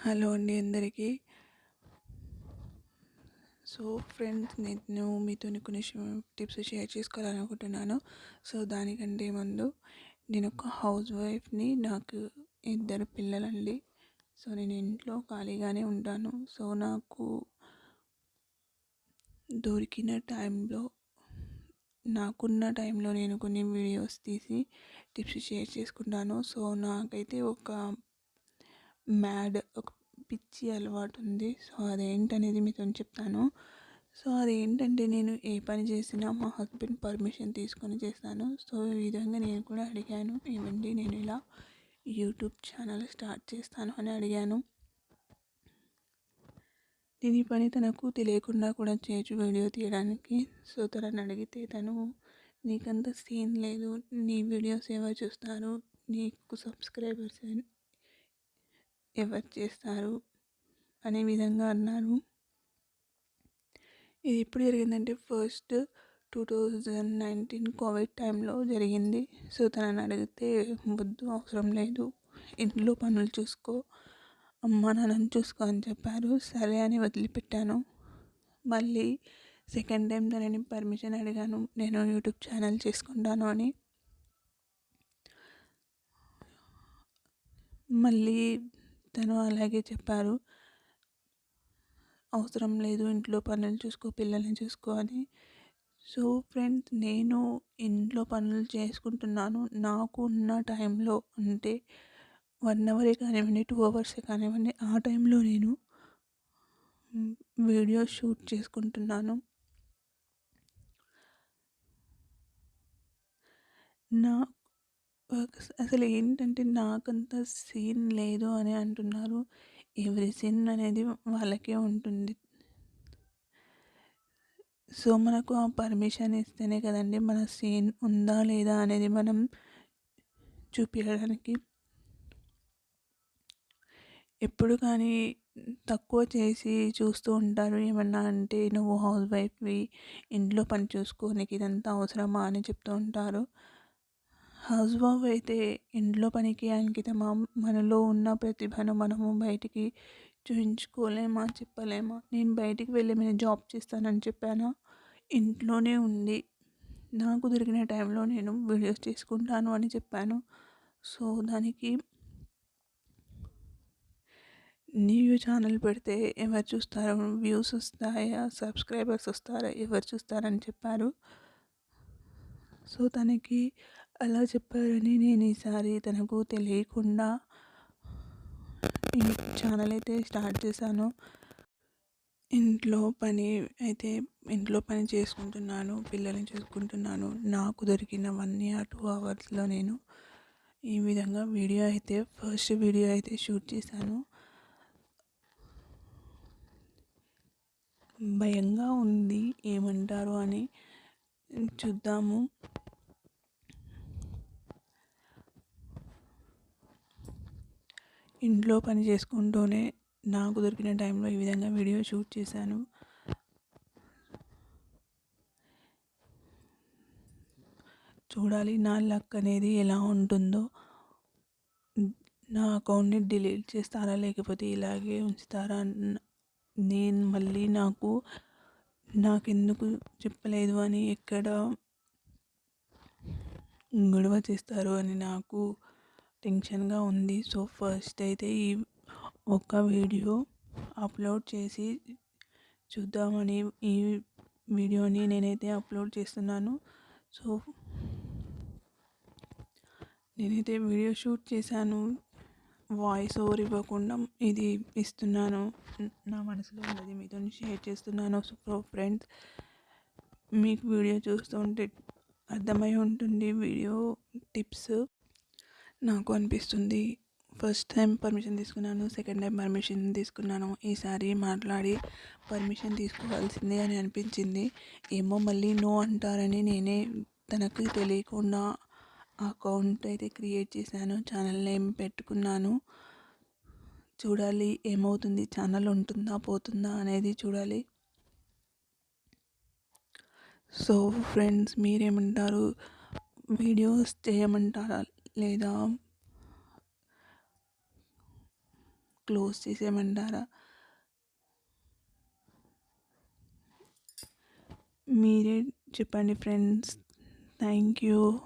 Hello అండి అందరికీ. So friends, నేను మీతో కొన్ని టిప్స్ షేర్ చేసుకోవాలనుకుంటున్నాను. సో దానికంటే ముందు, నేను ఒక హౌస్ వైఫ్ని. నాకు ఇద్దరు పిల్లలండి. సో నేను ఇంట్లో ఖాళీగానే ఉంటాను. సో నాకు దొరికిన టైంలో, నాకున్న టైంలో నేను కొన్ని వీడియోస్ తీసి టిప్స్ షేర్ చేసుకుంటాను. సో నాకైతే ఒక పిచ్చి అలవాటు ఉంది. సో అదేంటనేది మీతో చెప్తాను. సో అదేంటంటే, నేను ఏ పని చేసినా మా హస్బెండ్ పర్మిషన్ తీసుకొని చేస్తాను. సో ఈ విధంగా నేను కూడా అడిగాను, ఏమండి నేను ఇలా యూట్యూబ్ ఛానల్ స్టార్ట్ చేస్తాను అని అడిగాను. నేను ఈ పని తనకు తెలియకుండా కూడా చేయొచ్చు, వీడియో తీయడానికి. సో తనని అడిగితే తను, నీకంత సీన్ లేదు, నీ వీడియోస్ ఎవరు చూస్తారు, నీకు సబ్స్క్రైబర్స్ ఎవరు చేస్తారు అనే విధంగా అన్నారు. ఇది ఎప్పుడు జరిగిందంటే, ఫస్ట్ 2019 కోవిడ్ టైంలో జరిగింది. సో తనని అడిగితే, వద్దు అవసరం లేదు, ఇంట్లో పనులు చూసుకో, అమ్మ నాన్నని చూసుకో అని చెప్పారు. సరే అని వదిలిపెట్టాను. మళ్ళీ సెకండ్ టైం తనని పర్మిషన్ అడిగాను, నేను యూట్యూబ్ ఛానల్ చేసుకుంటాను అని. మళ్ళీ తను అలాగే చెప్పారు, అవసరం లేదు, ఇంట్లో పనులు చూసుకో, పిల్లల్ని చూసుకో అని. సో ఫ్రెండ్స్, నేను ఇంట్లో పనులు చేసుకుంటున్నాను. నాకు ఉన్న టైంలో, అంటే 1 అవరే కానివ్వండి, 2 అవర్సే కానివ్వండి, ఆ టైంలో నేను వీడియో షూట్ చేసుకుంటున్నాను. నా అసలు ఏంటంటే, నాకంత సీన్ లేదు అని అంటున్నారు. ఎవరి సీన్ అనేది వాళ్ళకే ఉంటుంది. సో మనకు ఆ పర్మిషన్ ఇస్తేనే కదండి మన సీన్ ఉందా లేదా అనేది మనం చూపించడానికి. ఎప్పుడు కానీ తక్కువ చేసి చూస్తూ ఉంటారు. ఏమన్నా అంటే, నువ్వు హౌస్ వైఫ్వి, ఇంట్లో పని చూసుకో, నీకు ఇదంతా అవసరమా అని చెప్తూ ఉంటారు. హౌస్ వైఫ్ అయితే ఇంట్లో పనికి అంకితమా? మనలో ఉన్న ప్రతిభను మనము బయటికి చూపించుకోలేమా, చెప్పలేమా? నేను బయటికి వెళ్ళి నేను జాబ్ చేస్తానని చెప్పానా? ఇంట్లోనే ఉండి నాకు దొరికిన టైంలో నేను వీడియోస్ చేసుకుంటాను అని చెప్పాను. సో దానికి, న్యూ ఛానల్ పెడితే ఎవరు చూస్తారు, వ్యూస్ వస్తాయా, సబ్స్క్రైబర్స్ వస్తారా, ఎవరు చూస్తారని చెప్పారు. సో తనకి అలా చెప్పారని నేను ఈసారి తనకు తెలియకుండా ఈ ఛానల్ అయితే స్టార్ట్ చేశాను. ఇంట్లో పని చేసుకుంటున్నాను, పిల్లల్ని చూసుకుంటున్నాను. నాకు దొరికిన 1 or 2 అవర్స్లో నేను ఈ విధంగా ఫస్ట్ వీడియో అయితే షూట్ చేశాను. భయంగా ఉంది, ఏమంటారు అని చూద్దాము. ఇంట్లో పని చేసుకుంటూనే నాకు దొరికిన టైంలో ఈ విధంగా వీడియో షూట్ చేశాను. చూడాలి నా లక్ అనేది ఎలా ఉంటుందో. నా అకౌంట్ని డిలీట్ చేస్తారా, లేకపోతే ఇలాగే ఉంచుతారా, నేను మళ్ళీ నాకెందుకు చెప్పలేదు అని ఎక్కడ గొడవ చేస్తారు అని నాకు టెన్షన్గా ఉంది. సో ఫస్ట్ అయితే ఈ ఒక్క వీడియో అప్లోడ్ చేసి చూద్దామని ఈ వీడియోని నేనైతే అప్లోడ్ చేస్తున్నాను. సో నేనైతే వీడియో షూట్ చేశాను, వాయిస్ ఓవర్ ఇవ్వకుండా ఇది ఇస్తున్నాను. నా మనసులో ఉన్నది మీతో షేర్ చేస్తున్నాను. సో ఫ్రెండ్స్, మీకు వీడియో చూస్తుంటే అర్థమై ఉంటుంది వీడియో టిప్స్. నాకు అనిపిస్తుంది, ఫస్ట్ టైం పర్మిషన్ తీసుకున్నాను, సెకండ్ టైం పర్మిషన్ తీసుకున్నాను, ఈసారి మాట్లాడి పర్మిషన్ తీసుకోవాల్సిందే అని అనిపించింది. ఏమో మళ్ళీ నో అంటారని నేనే తనకు తెలియకుండా అకౌంట్ అయితే క్రియేట్ చేశాను, ఛానల్ నేమ్ పెట్టుకున్నాను. చూడాలి ఏమవుతుంది, ఛానల్ ఉంటుందా పోతుందా అనేది చూడాలి. సో ఫ్రెండ్స్, మీరేమంటారు? వీడియోస్ చేయమంటారా, లేదా క్లోజ్ చేసేయమంటారా? మీరే చెప్పండి ఫ్రెండ్స్. Thank you.